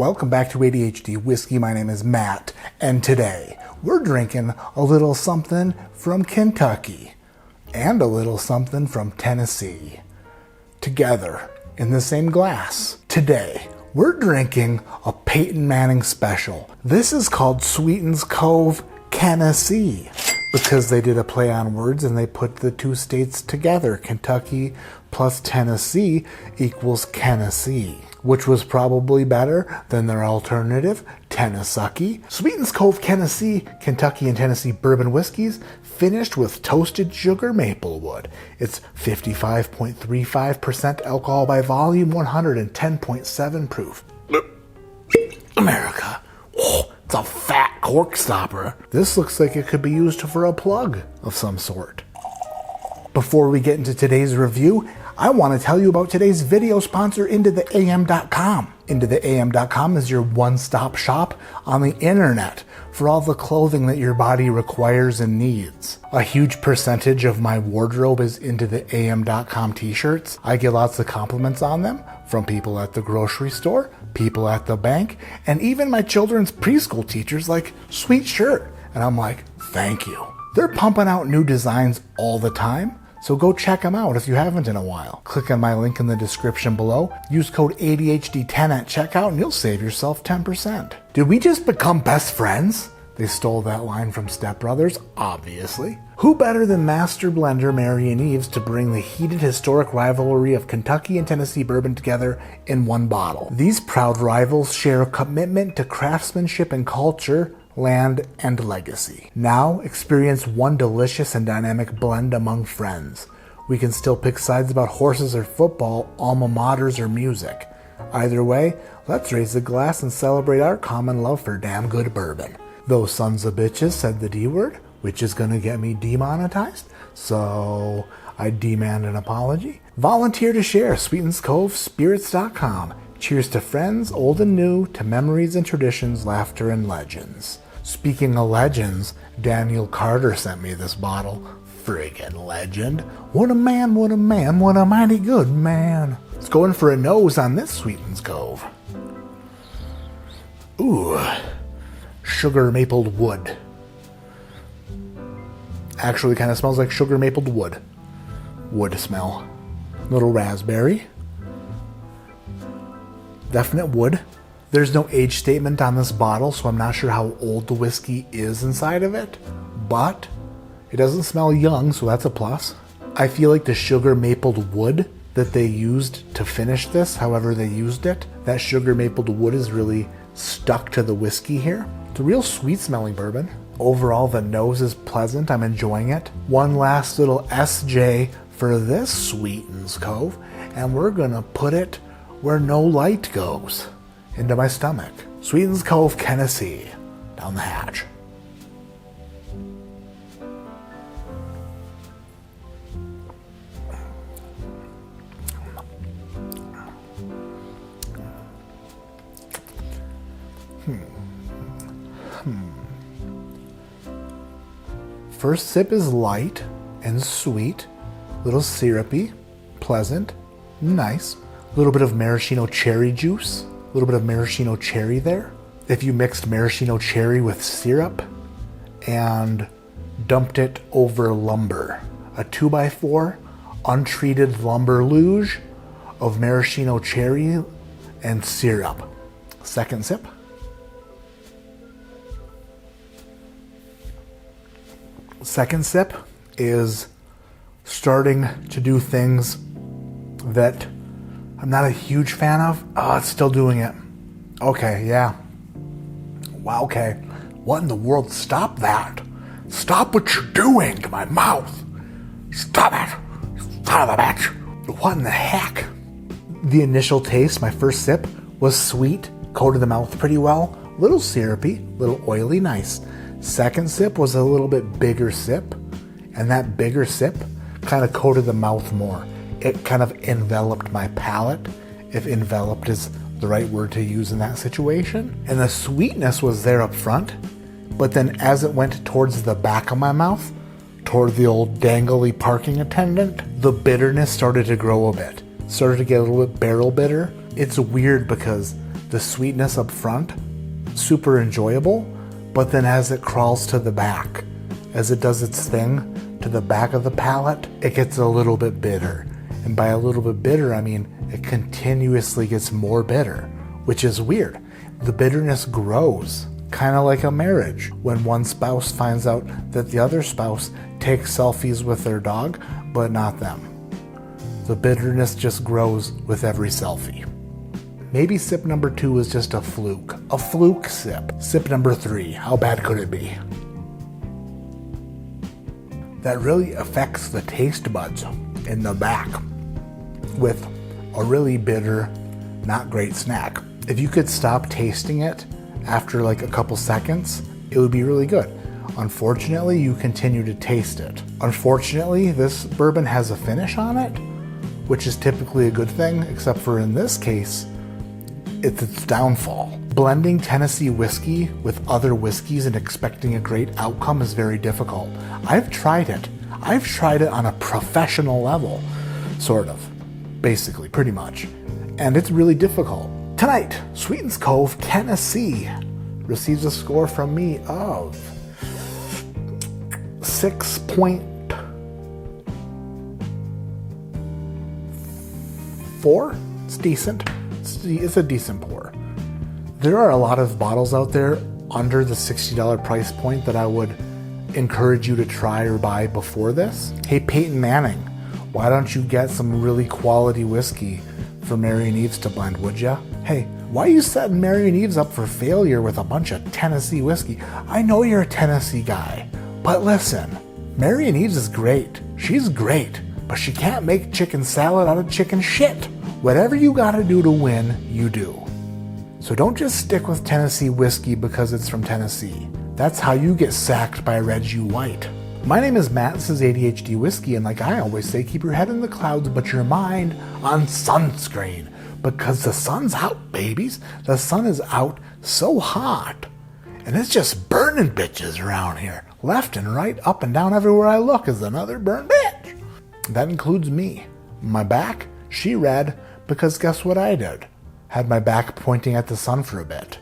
Welcome back to ADHD Whiskey. My name is Matt, and today we're drinking a little something from Kentucky and a little something from Tennessee together in the same glass. Today we're drinking a Peyton Manning special. This is called Sweetens Cove, KENNESSEE, because they did a play on words and they put the two states together. Kentucky plus Tennessee equals Kennesee, which was probably better than their alternative, Tennessee. Sweetens Cove, KENNESSEE, Kentucky and Tennessee bourbon whiskeys, finished with toasted sugar maple wood. It's 55.35% alcohol by volume, 110.7 proof. America. Oh, it's a fat cork stopper. This looks like it could be used for a plug of some sort. Before we get into today's review, I want to tell you about today's video sponsor, IntoTheAM.com. IntoTheAM.com is your one-stop shop on the internet for all the clothing that your body requires and needs. A huge percentage of my wardrobe is IntoTheAM.com t-shirts. I get lots of compliments on them from people at the grocery store, people at the bank, and even my children's preschool teachers like, "Sweet shirt." And I'm like, thank you. They're pumping out new designs all the time, so go check them out if you haven't in a while. Click on my link in the description below, use code ADHD10 at checkout, and you'll save yourself 10%. Did we just become best friends? They stole that line from Step Brothers, obviously. Who better than master blender Marion Eves to bring the heated historic rivalry of Kentucky and Tennessee bourbon together in one bottle? These proud rivals share a commitment to craftsmanship and culture, land, and legacy. Now experience one delicious and dynamic blend among friends. We can still pick sides about horses or football, alma maters or music. Either way, let's raise a glass and celebrate our common love for damn good bourbon. Those sons of bitches said the D word, which is gonna get me demonetized, so I demand an apology. Volunteer to share, SweetensCoveSpirits.com. Cheers to friends, old and new, to memories and traditions, laughter and legends. Speaking of legends, Daniel Carter sent me this bottle. Friggin' legend. What a man, what a man, what a mighty good man. Let's go in for a nose on this Sweetens Cove. Ooh, sugar mapled wood. Actually kind of smells like sugar mapled wood. Wood smell. Little raspberry. Definite wood. There's no age statement on this bottle, so I'm not sure how old the whiskey is inside of it, but it doesn't smell young, so that's a plus. I feel like the sugar mapled wood that they used to finish this, however they used it, that sugar mapled wood is really stuck to the whiskey here. It's a real sweet smelling bourbon. Overall, the nose is pleasant. I'm enjoying it. One last little SJ for this Sweetens Cove, and we're gonna put it where no light goes, into my stomach. Sweetens Cove, KENNESSEE, down the hatch. First sip is light and sweet, little syrupy, pleasant, nice. A little bit of maraschino cherry juice, a little bit of maraschino cherry there. If you mixed maraschino cherry with syrup and dumped it over lumber, a 2x4 untreated lumber luge of maraschino cherry and syrup. Second sip. Second sip is starting to do things that I'm not a huge fan of. Oh, it's still doing it. Okay, yeah. Wow, okay. What in the world? Stop that. Stop what you're doing to my mouth. Stop it. Son of a bitch. What in the heck? The initial taste, my first sip, was sweet, coated the mouth pretty well. Little syrupy, little oily, nice. Second sip was a little bit bigger sip, and that bigger sip kind of coated the mouth more. It kind of enveloped my palate, if enveloped is the right word to use in that situation. And the sweetness was there up front, but then as it went towards the back of my mouth, toward the old dangly parking attendant, the bitterness started to grow a bit. Started to get a little bit barrel bitter. It's weird because The sweetness up front, super enjoyable, but then as it crawls to the back, as it does its thing to the back of the palate, it gets a little bit bitter. And by a little bit bitter, I mean it continuously gets more bitter, which is weird. The bitterness grows, kind of like a marriage, when one spouse finds out that the other spouse takes selfies with their dog, but not them. The bitterness just grows with every selfie. Maybe sip number 2 is just a fluke sip. Sip number 3, how bad could it be? That really affects the taste buds in the back with a really bitter, not great snack. If you could stop tasting it after like a couple seconds, it would be really good. Unfortunately, you continue to taste it. Unfortunately, this bourbon has a finish on it, which is typically a good thing, except for in this case, it's its downfall. Blending Tennessee whiskey with other whiskeys and expecting a great outcome is very difficult. I've tried it. I've tried it on a professional level, sort of, basically, pretty much. And it's really difficult. Tonight, Sweetens Cove, Tennessee receives a score from me of 6.4. It's decent. It's a decent pour. There are a lot of bottles out there under the $60 price point that I would encourage you to try or buy before this. Hey, Peyton Manning, why don't you get some really quality whiskey for Mary and Eve's to blend, would ya? Hey, why are you setting Mary and Eve's up for failure with a bunch of Tennessee whiskey? I know you're a Tennessee guy, but listen, Mary and Eve's is great. She's great, but she can't make chicken salad out of chicken shit. Whatever you gotta do to win, you do. So don't just stick with Tennessee whiskey because it's from Tennessee. That's how you get sacked by Reggie White. My name is Matt, this is ADHD Whiskey, and like I always say, keep your head in the clouds but your mind on sunscreen. Because the sun's out, babies. The sun is out so hot. And it's just burning bitches around here. Left and right, up and down, everywhere I look is another burnt bitch. That includes me. My back, she red, because guess what I did? Had my back pointing at the sun for a bit.